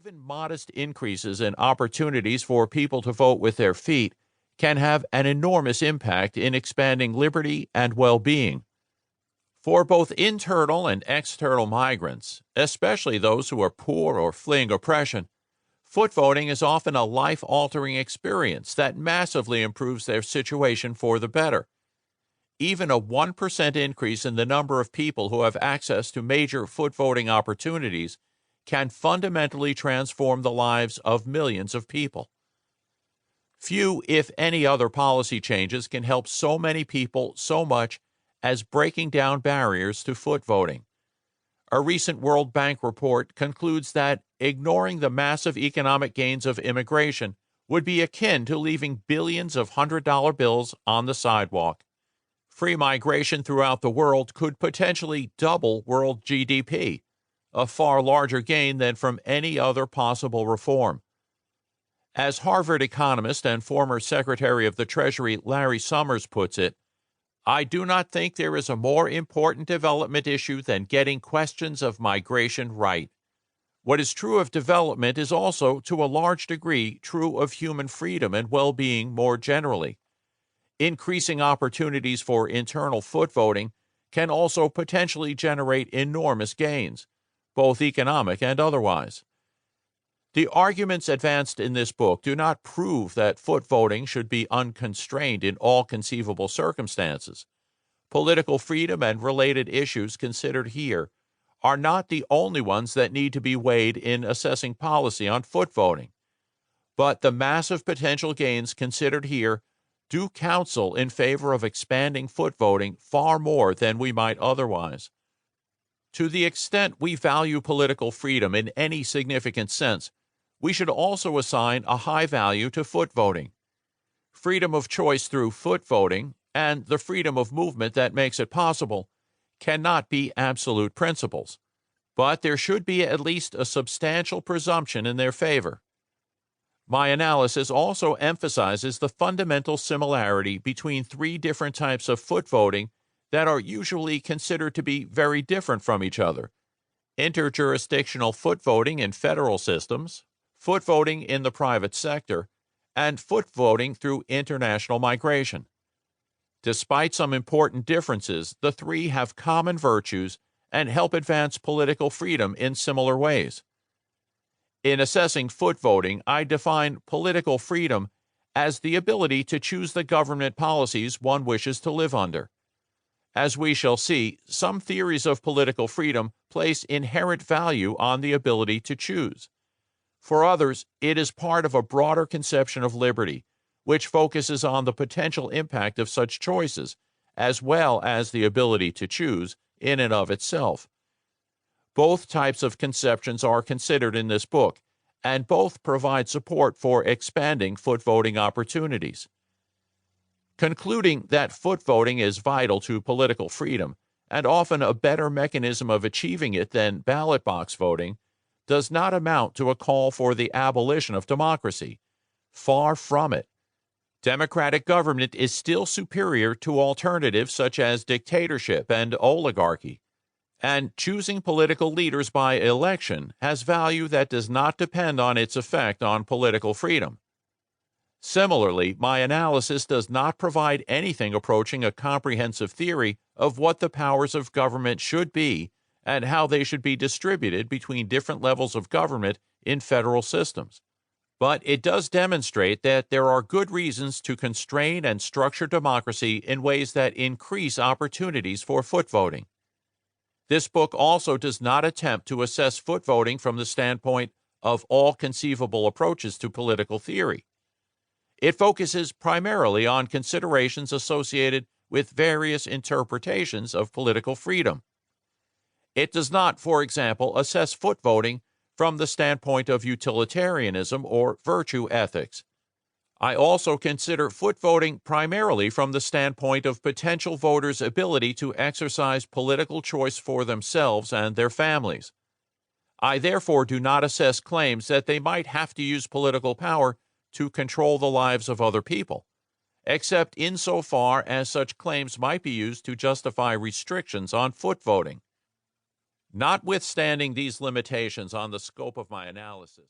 Even modest increases in opportunities for people to vote with their feet can have an enormous impact in expanding liberty and well-being. For both internal and external migrants, especially those who are poor or fleeing oppression, foot voting is often a life-altering experience that massively improves their situation for the better. Even a 1% increase in the number of people who have access to major foot voting opportunities can fundamentally transform the lives of millions of people. Few, if any, other policy changes can help so many people so much as breaking down barriers to foot voting. A recent World Bank report concludes that ignoring the massive economic gains of immigration would be akin to leaving billions of $100 bills on the sidewalk. Free migration throughout the world could potentially double world GDP, a far larger gain than from any other possible reform. As Harvard economist and former Secretary of the Treasury Larry Summers puts it, I do not think there is a more important development issue than getting questions of migration right. What is true of development is also, to a large degree, true of human freedom and well-being more generally. Increasing opportunities for internal foot voting can also potentially generate enormous gains, both economic and otherwise. The arguments advanced in this book do not prove that foot voting should be unconstrained in all conceivable circumstances. Political freedom and related issues considered here are not the only ones that need to be weighed in assessing policy on foot voting. But the massive potential gains considered here do counsel in favor of expanding foot voting far more than we might otherwise. To the extent we value political freedom in any significant sense, we should also assign a high value to foot voting. Freedom of choice through foot voting, and the freedom of movement that makes it possible, cannot be absolute principles, but there should be at least a substantial presumption in their favor. My analysis also emphasizes the fundamental similarity between three different types of foot voting that are usually considered to be very different from each other: interjurisdictional foot voting in federal systems, foot voting in the private sector, and foot voting through international migration. Despite some important differences, the three have common virtues and help advance political freedom in similar ways. In assessing foot voting, I define political freedom as the ability to choose the government policies one wishes to live under. As we shall see, some theories of political freedom place inherent value on the ability to choose. For others, it is part of a broader conception of liberty, which focuses on the potential impact of such choices, as well as the ability to choose in and of itself. Both types of conceptions are considered in this book, and both provide support for expanding foot voting opportunities. Concluding that foot voting is vital to political freedom, and often a better mechanism of achieving it than ballot box voting, does not amount to a call for the abolition of democracy. Far from it. Democratic government is still superior to alternatives such as dictatorship and oligarchy, and choosing political leaders by election has value that does not depend on its effect on political freedom. Similarly, my analysis does not provide anything approaching a comprehensive theory of what the powers of government should be and how they should be distributed between different levels of government in federal systems. But it does demonstrate that there are good reasons to constrain and structure democracy in ways that increase opportunities for foot voting. This book also does not attempt to assess foot voting from the standpoint of all conceivable approaches to political theory. It focuses primarily on considerations associated with various interpretations of political freedom. It does not, for example, assess foot voting from the standpoint of utilitarianism or virtue ethics. I also consider foot voting primarily from the standpoint of potential voters' ability to exercise political choice for themselves and their families. I therefore do not assess claims that they might have to use political power to control the lives of other people, except insofar as such claims might be used to justify restrictions on foot voting. Notwithstanding these limitations on the scope of my analysis,